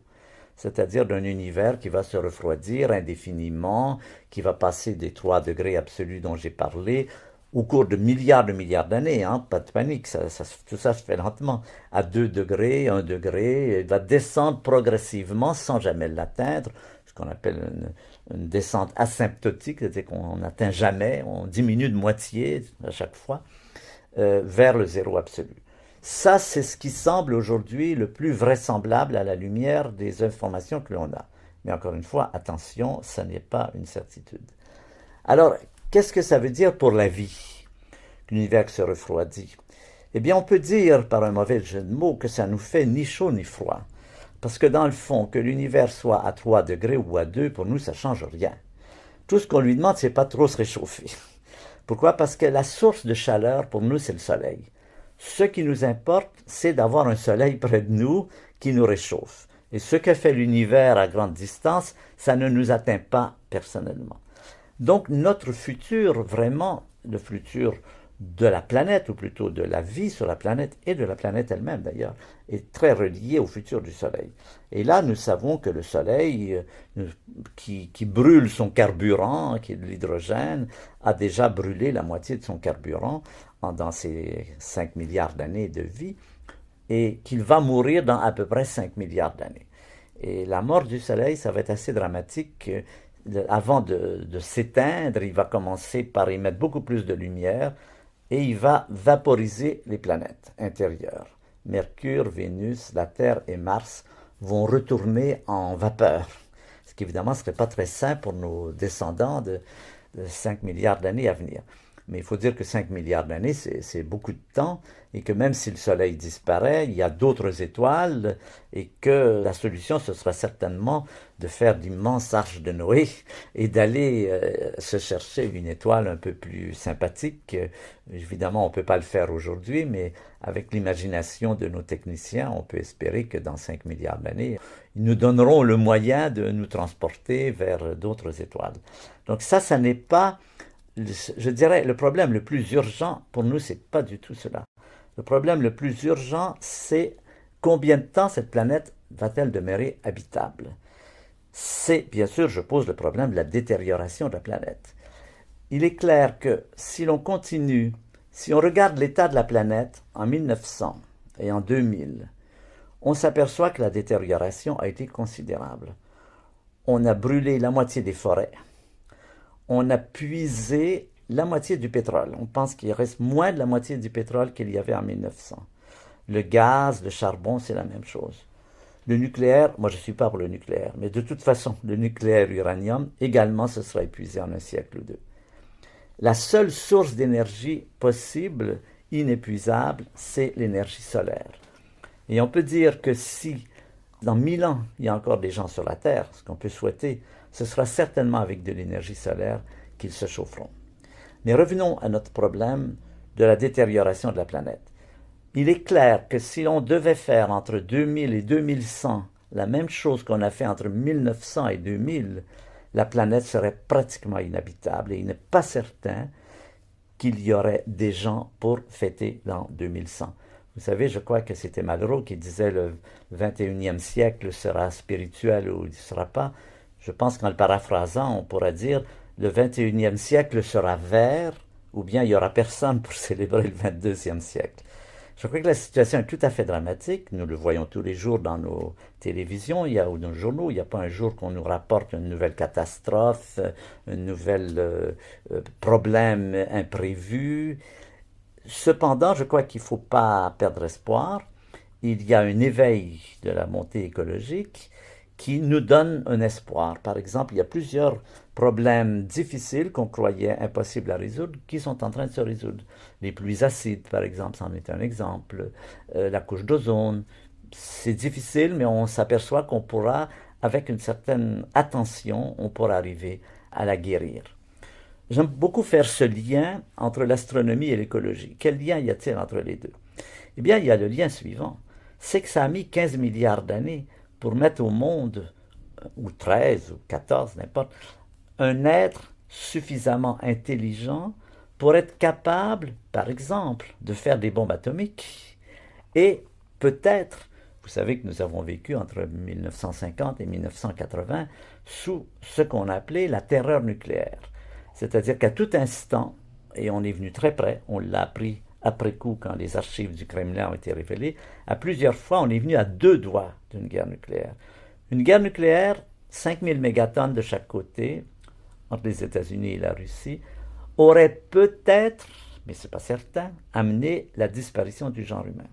c'est-à-dire d'un univers qui va se refroidir indéfiniment, qui va passer des 3 degrés absolus dont j'ai parlé, au cours de milliards d'années, hein, pas de panique, tout ça se fait lentement, à 2 degrés, 1 degré, il va descendre progressivement sans jamais l'atteindre, ce qu'on appelle une descente asymptotique, c'est-à-dire qu'on n'atteint jamais, on diminue de moitié à chaque fois, vers le zéro absolu. Ça, c'est ce qui semble aujourd'hui le plus vraisemblable à la lumière des informations que l'on a. Mais encore une fois, attention, ça n'est pas une certitude. Alors, qu'est-ce que ça veut dire pour la vie, l'univers se refroidit? Eh bien, on peut dire, par un mauvais jeu de mots, que ça nous fait ni chaud ni froid. Parce que dans le fond, que l'univers soit à 3 degrés ou à 2, pour nous, ça ne change rien. Tout ce qu'on lui demande, c'est pas trop se réchauffer. Pourquoi? Parce que la source de chaleur, pour nous, c'est le soleil. Ce qui nous importe, c'est d'avoir un soleil près de nous qui nous réchauffe. Et ce que fait l'univers à grande distance, ça ne nous atteint pas personnellement. Donc notre futur, vraiment, le futur de la planète, ou plutôt de la vie sur la planète, et de la planète elle-même d'ailleurs, est très relié au futur du Soleil. Et là, nous savons que le Soleil, qui brûle son carburant, qui est de l'hydrogène, a déjà brûlé la moitié de son carburant dans ses 5 milliards d'années de vie, et qu'il va mourir dans à peu près 5 milliards d'années. Et la mort du Soleil, ça va être assez dramatique. Avant de s'éteindre, il va commencer par émettre beaucoup plus de lumière et il va vaporiser les planètes intérieures. Mercure, Vénus, la Terre et Mars vont retourner en vapeur, ce qui évidemment ne serait pas très sain pour nos descendants de 5 milliards d'années à venir. Mais il faut dire que 5 milliards d'années, c'est beaucoup de temps, et que même si le Soleil disparaît, il y a d'autres étoiles, et que la solution, ce sera certainement de faire d'immenses arches de Noé, et d'aller se chercher une étoile un peu plus sympathique. Évidemment, on ne peut pas le faire aujourd'hui, mais avec l'imagination de nos techniciens, on peut espérer que dans 5 milliards d'années, ils nous donneront le moyen de nous transporter vers d'autres étoiles. Donc ça n'est pas... Je dirais, le problème le plus urgent pour nous, c'est pas du tout cela. Le problème le plus urgent, c'est combien de temps cette planète va-t-elle demeurer habitable? C'est, bien sûr, je pose le problème de la détérioration de la planète. Il est clair que si l'on continue, si on regarde l'état de la planète en 1900 et en 2000, on s'aperçoit que la détérioration a été considérable. On a brûlé la moitié des forêts. On a puisé la moitié du pétrole. On pense qu'il reste moins de la moitié du pétrole qu'il y avait en 1900. Le gaz, le charbon, c'est la même chose. Le nucléaire, moi je ne suis pas pour le nucléaire, mais de toute façon, le nucléaire uranium, également, ce sera épuisé en un siècle ou deux. La seule source d'énergie possible, inépuisable, c'est l'énergie solaire. Et on peut dire que si, dans 1000 ans, il y a encore des gens sur la Terre, ce qu'on peut souhaiter, ce sera certainement avec de l'énergie solaire qu'ils se chaufferont. Mais revenons à notre problème de la détérioration de la planète. Il est clair que si l'on devait faire entre 2000 et 2100 la même chose qu'on a fait entre 1900 et 2000, la planète serait pratiquement inhabitable et il n'est pas certain qu'il y aurait des gens pour fêter l'an 2100. Vous savez, je crois que c'était Malraux qui disait le 21e siècle sera spirituel ou il ne sera pas. Je pense qu'en le paraphrasant, on pourra dire le 21e siècle sera vert ou bien il n'y aura personne pour célébrer le 22e siècle. Je crois que la situation est tout à fait dramatique. Nous le voyons tous les jours dans nos télévisions ou dans nos journaux. Il n'y a pas un jour qu'on nous rapporte une nouvelle catastrophe, un nouvel problème imprévu. Cependant, je crois qu'il ne faut pas perdre espoir. Il y a un éveil de la montée écologique qui nous donne un espoir. Par exemple, il y a plusieurs problèmes difficiles qu'on croyait impossibles à résoudre qui sont en train de se résoudre. Les pluies acides, par exemple, c'en est un exemple. La couche d'ozone, c'est difficile, mais on s'aperçoit qu'on pourra, avec une certaine attention, on pourra arriver à la guérir. J'aime beaucoup faire ce lien entre l'astronomie et l'écologie. Quel lien y a-t-il entre les deux? Eh bien, il y a le lien suivant. C'est que ça a mis 15 milliards d'années pour mettre au monde, ou 13 ou 14, n'importe, un être suffisamment intelligent pour être capable, par exemple, de faire des bombes atomiques. Et peut-être, vous savez que nous avons vécu entre 1950 et 1980 sous ce qu'on appelait la terreur nucléaire. C'est-à-dire qu'à tout instant, et on est venu très près, on l'a appris après coup quand les archives du Kremlin ont été révélées, à plusieurs fois on est venu à 2 doigts d'une guerre nucléaire. Une guerre nucléaire, 5000 mégatonnes de chaque côté, entre les États-Unis et la Russie, aurait peut-être, mais ce n'est pas certain, amené la disparition du genre humain.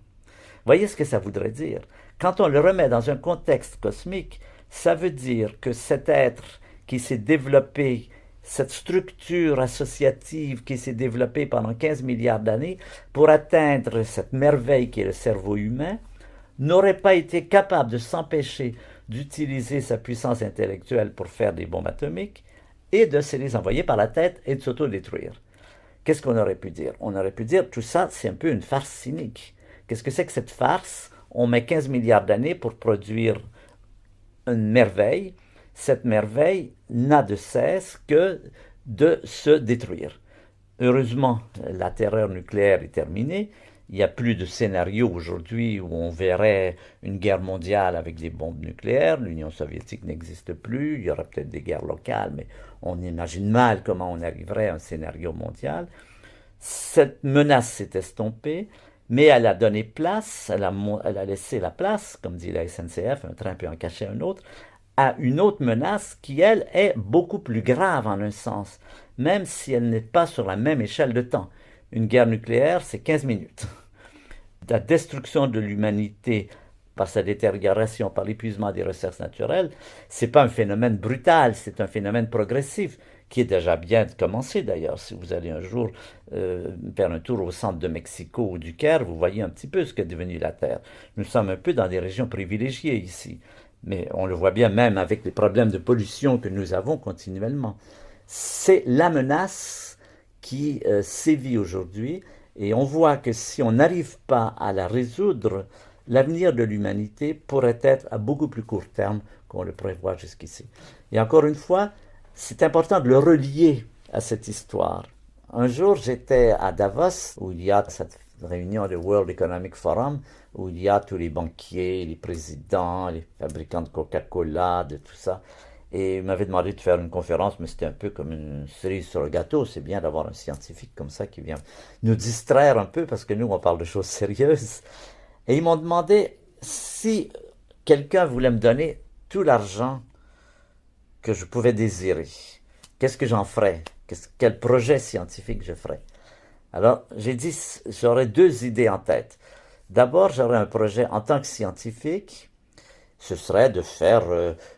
Voyez ce que ça voudrait dire. Quand on le remet dans un contexte cosmique, ça veut dire que cet être qui s'est développé, cette structure associative qui s'est développée pendant 15 milliards d'années pour atteindre cette merveille qui est le cerveau humain, n'aurait pas été capable de s'empêcher d'utiliser sa puissance intellectuelle pour faire des bombes atomiques et de se les envoyer par la tête et de s'autodétruire. Qu'est-ce qu'on aurait pu dire? On aurait pu dire tout ça, c'est un peu une farce cynique. Qu'est-ce que c'est que cette farce? On met 15 milliards d'années pour produire une merveille. Cette merveille n'a de cesse que de se détruire. Heureusement, la terreur nucléaire est terminée. Il n'y a plus de scénario aujourd'hui où on verrait une guerre mondiale avec des bombes nucléaires. L'Union soviétique n'existe plus. Il y aura peut-être des guerres locales, mais on imagine mal comment on arriverait à un scénario mondial. Cette menace s'est estompée, mais elle a donné place, elle a laissé la place, comme dit la SNCF, un train peut en cacher un autre, à une autre menace qui, elle, est beaucoup plus grave en un sens, même si elle n'est pas sur la même échelle de temps. Une guerre nucléaire, c'est 15 minutes. La destruction de l'humanité par sa détérioration, par l'épuisement des ressources naturelles, c'est pas un phénomène brutal, c'est un phénomène progressif, qui est déjà bien commencé d'ailleurs. Si vous allez un jour faire un tour au centre de Mexico ou du Caire, vous voyez un petit peu ce qu'est devenu la Terre. Nous sommes un peu dans des régions privilégiées ici, mais on le voit bien même avec les problèmes de pollution que nous avons continuellement. C'est la menace qui sévit aujourd'hui, et on voit que si on n'arrive pas à la résoudre, l'avenir de l'humanité pourrait être à beaucoup plus court terme qu'on le prévoit jusqu'ici. Et encore une fois, c'est important de le relier à cette histoire. Un jour, j'étais à Davos, où il y a cette réunion du World Economic Forum, où il y a tous les banquiers, les présidents, les fabricants de Coca-Cola, de tout ça. Et il m'avait demandé de faire une conférence, mais c'était un peu comme une cerise sur le gâteau. C'est bien d'avoir un scientifique comme ça qui vient nous distraire un peu, parce que nous, on parle de choses sérieuses. Et ils m'ont demandé si quelqu'un voulait me donner tout l'argent que je pouvais désirer. Qu'est-ce que j'en ferais? Quel projet scientifique je ferais? Alors, j'ai dit, j'aurais deux idées en tête. D'abord, j'aurais un projet en tant que scientifique, ce serait de faire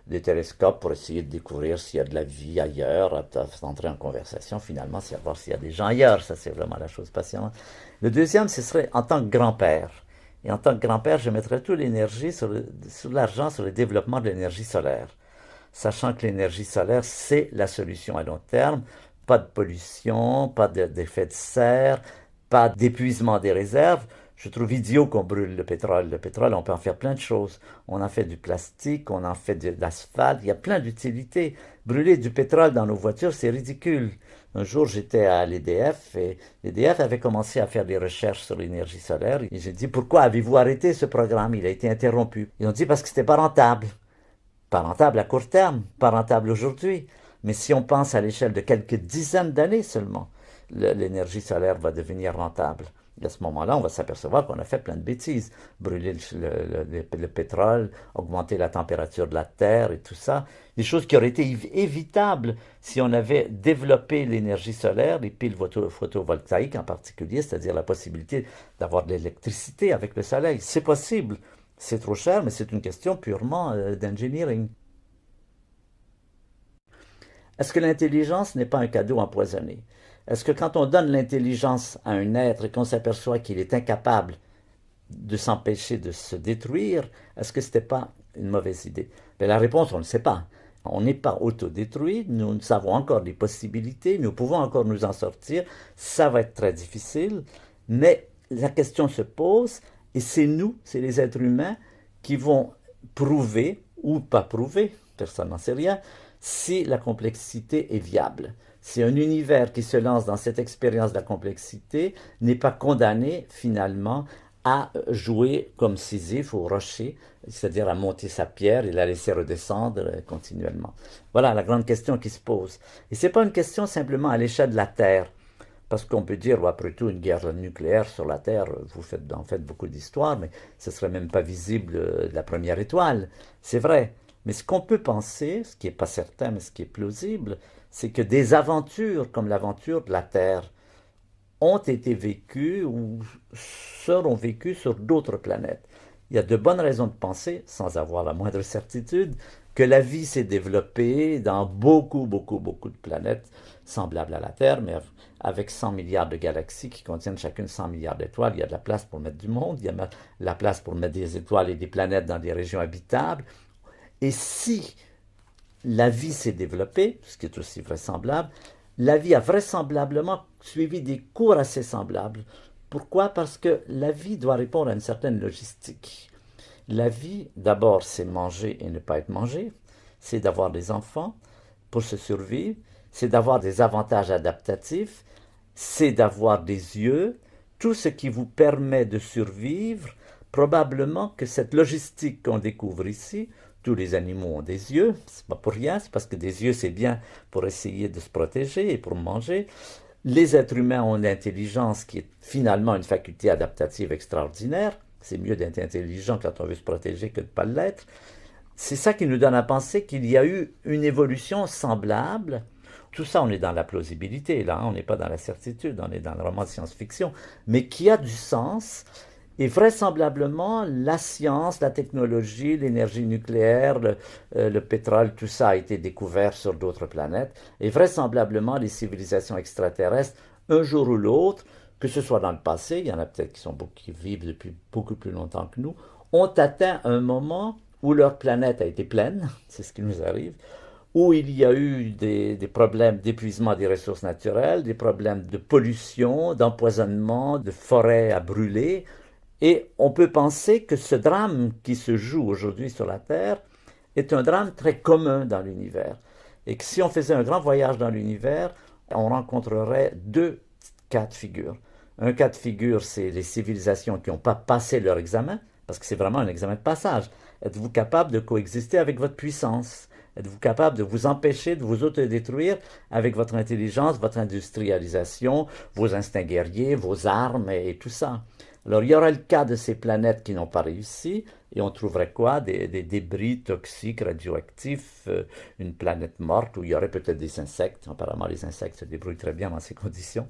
des télescopes pour essayer de découvrir s'il y a de la vie ailleurs, entrer en conversation, finalement, savoir s'il y a des gens ailleurs. Ça, c'est vraiment la chose passionnante. Le deuxième, ce serait en tant que grand-père. Et en tant que grand-père, je mettrais toute l'énergie sur l'argent sur le développement de l'énergie solaire, sachant que l'énergie solaire, c'est la solution à long terme. Pas de pollution, pas d'effet de serre, pas d'épuisement des réserves. Je trouve idiot qu'on brûle le pétrole. Le pétrole, on peut en faire plein de choses. On en fait du plastique, on en fait de l'asphalte, il y a plein d'utilités. Brûler du pétrole dans nos voitures, c'est ridicule. Un jour, j'étais à l'EDF et l'EDF avait commencé à faire des recherches sur l'énergie solaire. Et j'ai dit, pourquoi avez-vous arrêté ce programme? Il a été interrompu. Ils ont dit, parce que c'était pas rentable. Pas rentable à court terme, pas rentable aujourd'hui. Mais si on pense à l'échelle de quelques dizaines d'années seulement, l'énergie solaire va devenir rentable. Et à ce moment-là, on va s'apercevoir qu'on a fait plein de bêtises. Brûler le pétrole, augmenter la température de la Terre et tout ça. Des choses qui auraient été évitables si on avait développé l'énergie solaire, les piles photovoltaïques en particulier, c'est-à-dire la possibilité d'avoir de l'électricité avec le soleil. C'est possible. C'est trop cher, mais c'est une question purement d'engineering. Est-ce que l'intelligence n'est pas un cadeau empoisonné? Est-ce que quand on donne l'intelligence à un être et qu'on s'aperçoit qu'il est incapable de s'empêcher de se détruire, est-ce que ce n'était pas une mauvaise idée? Mais la réponse, on ne le sait pas. On n'est pas autodétruit, nous avons encore des possibilités, nous pouvons encore nous en sortir, ça va être très difficile, mais la question se pose, et c'est nous, c'est les êtres humains, qui vont prouver, ou pas prouver, personne n'en sait rien, si la complexité est viable. Si un univers qui se lance dans cette expérience de la complexité n'est pas condamné finalement à jouer comme Sisyphe au rocher, c'est-à-dire à monter sa pierre et la laisser redescendre continuellement. Voilà la grande question qui se pose. Et ce n'est pas une question simplement à l'échelle de la Terre, parce qu'on peut dire, après tout, une guerre nucléaire sur la Terre, vous en faites beaucoup d'histoires, mais ce ne serait même pas visible de la première étoile. C'est vrai. Mais ce qu'on peut penser, ce qui n'est pas certain, mais ce qui est plausible, c'est que des aventures comme l'aventure de la Terre ont été vécues ou seront vécues sur d'autres planètes. il y a de bonnes raisons de penser, sans avoir la moindre certitude, que la vie s'est développée dans beaucoup, beaucoup, beaucoup de planètes semblables à la Terre, mais avec 100 milliards de galaxies qui contiennent chacune 100 milliards d'étoiles. Il y a de la place pour mettre du monde, il y a de la place pour mettre des étoiles et des planètes dans des régions habitables. Et si la vie s'est développée, ce qui est aussi vraisemblable, la vie a vraisemblablement suivi des cours assez semblables. Pourquoi? Parce que la vie doit répondre à une certaine logistique. La vie, d'abord, c'est manger et ne pas être mangé, c'est d'avoir des enfants pour se survivre, c'est d'avoir des avantages adaptatifs, c'est d'avoir des yeux, tout ce qui vous permet de survivre. Probablement que cette logistique qu'on découvre ici, tous les animaux ont des yeux, c'est pas pour rien, c'est parce que des yeux c'est bien pour essayer de se protéger et pour manger. Les êtres humains ont une intelligence qui est finalement une faculté adaptative extraordinaire. C'est mieux d'être intelligent quand on veut se protéger que de ne pas l'être. C'est ça qui nous donne à penser qu'il y a eu une évolution semblable. Tout ça, on est dans la plausibilité, là, hein, on n'est pas dans la certitude, on est dans le roman de science-fiction, mais qui a du sens. Et vraisemblablement, la science, la technologie, l'énergie nucléaire, le pétrole, tout ça a été découvert sur d'autres planètes. Et vraisemblablement, les civilisations extraterrestres, un jour ou l'autre, que ce soit dans le passé, il y en a peut-être qui vivent depuis beaucoup plus longtemps que nous, ont atteint un moment où leur planète a été pleine, c'est ce qui nous arrive, où il y a eu des problèmes d'épuisement des ressources naturelles, des problèmes de pollution, d'empoisonnement, de forêts à brûler. Et on peut penser que ce drame qui se joue aujourd'hui sur la Terre est un drame très commun dans l'univers. Et que si on faisait un grand voyage dans l'univers, on rencontrerait deux cas de figure. Un cas de figure, c'est les civilisations qui n'ont pas passé leur examen, parce que c'est vraiment un examen de passage. Êtes-vous capable de coexister avec votre puissance? Êtes-vous capable de vous empêcher de vous autodétruire avec votre intelligence, votre industrialisation, vos instincts guerriers, vos armes et tout ça? Alors, il y aura le cas de ces planètes qui n'ont pas réussi, et on trouverait quoi? Des débris toxiques, radioactifs, une planète morte où il y aurait peut-être des insectes. Apparemment, les insectes se débrouillent très bien dans ces conditions.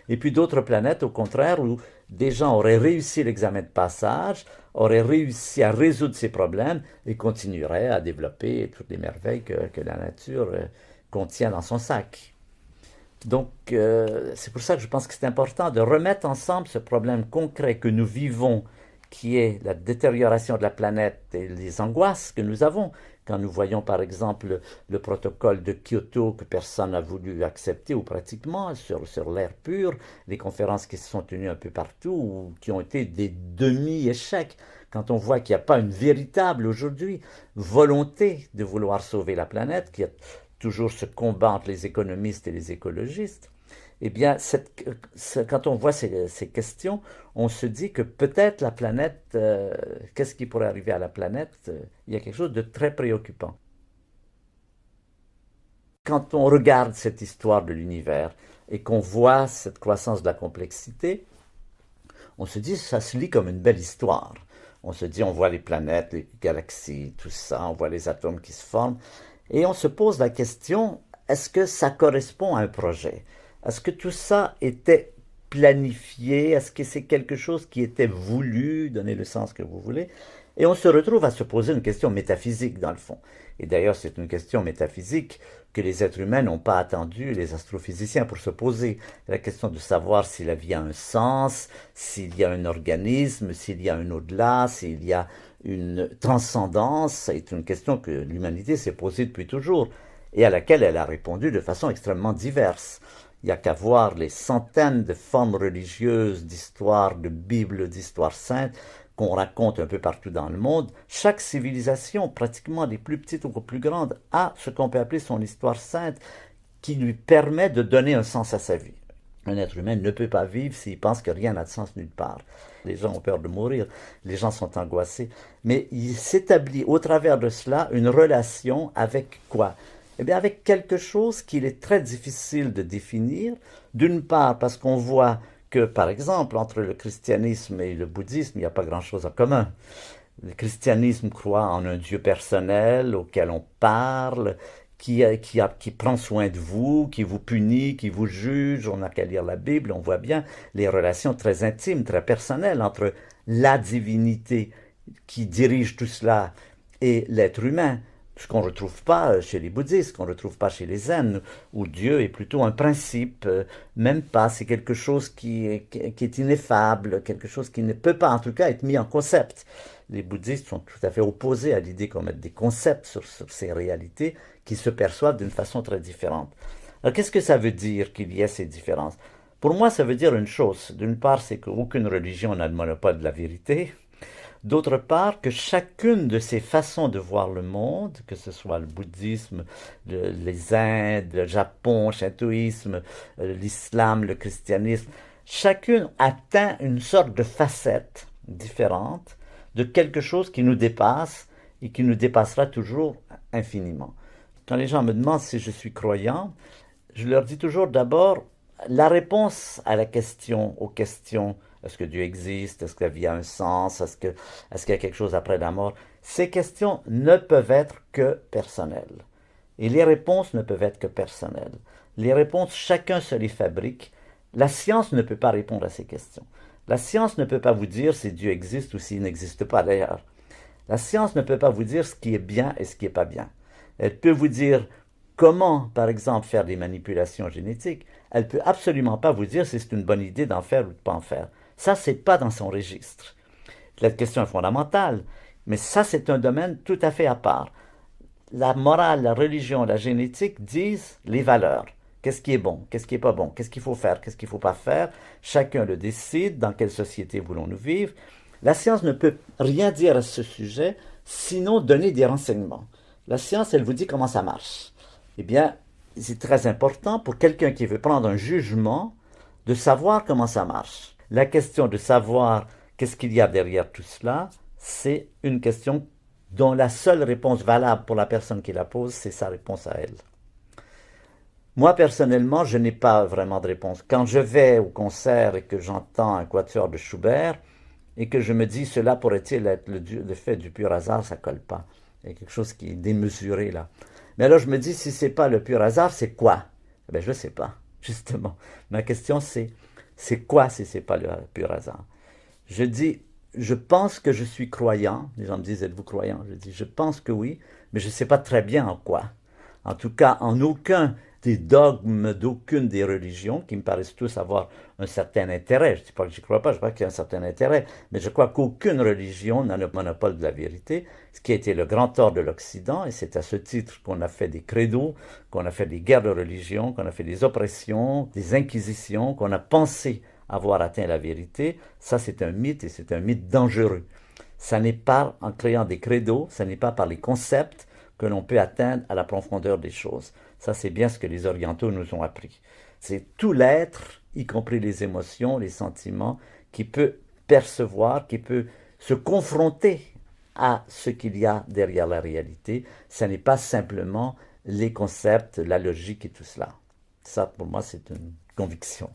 Et puis d'autres planètes, au contraire, où des gens auraient réussi l'examen de passage, auraient réussi à résoudre ces problèmes et continueraient à développer toutes les merveilles que la nature contient dans son sac. Donc, c'est pour ça que je pense que c'est important de remettre ensemble ce problème concret que nous vivons, qui est la détérioration de la planète et les angoisses que nous avons quand nous voyons par exemple le protocole de Kyoto que personne n'a voulu accepter ou pratiquement sur l'air pur, les conférences qui se sont tenues un peu partout ou qui ont été des demi-échecs. Quand on voit qu'il n'y a pas une véritable aujourd'hui volonté de vouloir sauver la planète, qu'il y a toujours ce combat entre les économistes et les écologistes, eh bien, quand on voit ces questions, on se dit que peut-être la planète, qu'est-ce qui pourrait arriver à la planète? Il y a quelque chose de très préoccupant. Quand on regarde cette histoire de l'univers et qu'on voit cette croissance de la complexité, on se dit que ça se lit comme une belle histoire. On se dit, on voit les planètes, les galaxies, tout ça, on voit les atomes qui se forment, et on se pose la question, est-ce que ça correspond à un projet? Est-ce que tout ça était planifié? Est-ce que c'est quelque chose qui était voulu, donnez le sens que vous voulez? Et on se retrouve à se poser une question métaphysique dans le fond. Et d'ailleurs, c'est une question métaphysique que les êtres humains n'ont pas attendu les astrophysiciens pour se poser. La question de savoir si la vie a un sens, s'il y a un organisme, s'il y a un au-delà, s'il y a une transcendance, est une question que l'humanité s'est posée depuis toujours et à laquelle elle a répondu de façon extrêmement diverse. Il n'y a qu'à voir les centaines de formes religieuses, d'histoires, de Bibles, d'histoires saintes qu'on raconte un peu partout dans le monde. Chaque civilisation, pratiquement des plus petites aux plus grandes, a ce qu'on peut appeler son histoire sainte qui lui permet de donner un sens à sa vie. Un être humain ne peut pas vivre s'il pense que rien n'a de sens nulle part. Les gens ont peur de mourir, les gens sont angoissés. Mais il s'établit au travers de cela une relation avec quoi? Eh bien, avec quelque chose qu'il est très difficile de définir. D'une part, parce qu'on voit que, par exemple, entre le christianisme et le bouddhisme, il n'y a pas grand-chose en commun. Le christianisme croit en un Dieu personnel auquel on parle, qui prend soin de vous, qui vous punit, qui vous juge. On n'a qu'à lire la Bible, on voit bien les relations très intimes, très personnelles entre la divinité qui dirige tout cela est l'être humain, ce qu'on ne retrouve pas chez les bouddhistes, qu'on ne retrouve pas chez les zen, où Dieu est plutôt un principe, même pas, c'est quelque chose qui est ineffable, quelque chose qui ne peut pas en tout cas être mis en concept. Les bouddhistes sont tout à fait opposés à l'idée qu'on mette des concepts sur ces réalités qui se perçoivent d'une façon très différente. Alors qu'est-ce que ça veut dire qu'il y ait ces différences? Pour moi, ça veut dire une chose. D'une part, c'est qu'aucune religion n'a le monopole de la vérité. D'autre part, que chacune de ces façons de voir le monde, que ce soit le bouddhisme, les Indes, le Japon, le shintoïsme, l'islam, le christianisme, chacune atteint une sorte de facette différente de quelque chose qui nous dépasse et qui nous dépassera toujours infiniment. Quand les gens me demandent si je suis croyant, je leur dis toujours d'abord la réponse à la question, aux questions. Est-ce que Dieu existe? Est-ce que la vie a un sens? Est-ce qu'il y a quelque chose après la mort? Ces questions ne peuvent être que personnelles. Et les réponses ne peuvent être que personnelles. Les réponses, chacun se les fabrique. La science ne peut pas répondre à ces questions. La science ne peut pas vous dire si Dieu existe ou s'il n'existe pas d'ailleurs. La science ne peut pas vous dire ce qui est bien et ce qui n'est pas bien. Elle peut vous dire comment, par exemple, faire des manipulations génétiques. Elle ne peut absolument pas vous dire si c'est une bonne idée d'en faire ou de ne pas en faire. Ça, c'est pas dans son registre. La question est fondamentale, mais ça, c'est un domaine tout à fait à part. La morale, la religion, la génétique disent les valeurs. Qu'est-ce qui est bon? Qu'est-ce qui n'est pas bon? Qu'est-ce qu'il faut faire? Qu'est-ce qu'il ne faut pas faire? Chacun le décide. Dans quelle société voulons-nous vivre? La science ne peut rien dire à ce sujet, sinon donner des renseignements. La science, elle vous dit comment ça marche. Eh bien, c'est très important pour quelqu'un qui veut prendre un jugement de savoir comment ça marche. La question de savoir qu'est-ce qu'il y a derrière tout cela, c'est une question dont la seule réponse valable pour la personne qui la pose, c'est sa réponse à elle. Moi, personnellement, je n'ai pas vraiment de réponse. Quand je vais au concert et que j'entends un quatuor de Schubert et que je me dis cela pourrait-il être le fait du pur hasard, ça colle pas. Il y a quelque chose qui est démesuré là. Mais alors je me dis, si c'est pas le pur hasard, c'est quoi? Eh bien, je ne sais pas, justement. Ma question, c'est quoi si c'est pas le pur hasard? Je dis, je pense que je suis croyant. Les gens me disent, êtes-vous croyant? Je dis, je pense que oui, mais je ne sais pas très bien en quoi. En tout cas, en aucun des dogmes d'aucune des religions, qui me paraissent tous avoir un certain intérêt. Je ne dis pas que j'y crois pas, je crois qu'il y a un certain intérêt, mais je crois qu'aucune religion n'a le monopole de la vérité, ce qui a été le grand tort de l'Occident, et c'est à ce titre qu'on a fait des credos, qu'on a fait des guerres de religion, qu'on a fait des oppressions, des inquisitions, qu'on a pensé avoir atteint la vérité. Ça, c'est un mythe, et c'est un mythe dangereux. Ça n'est pas en créant des credos, ça n'est pas par les concepts que l'on peut atteindre à la profondeur des choses. Ça, c'est bien ce que les orientaux nous ont appris. C'est tout l'être, y compris les émotions, les sentiments, qui peut percevoir, qui peut se confronter à ce qu'il y a derrière la réalité. Ce n'est pas simplement les concepts, la logique et tout cela. Ça, pour moi, c'est une conviction.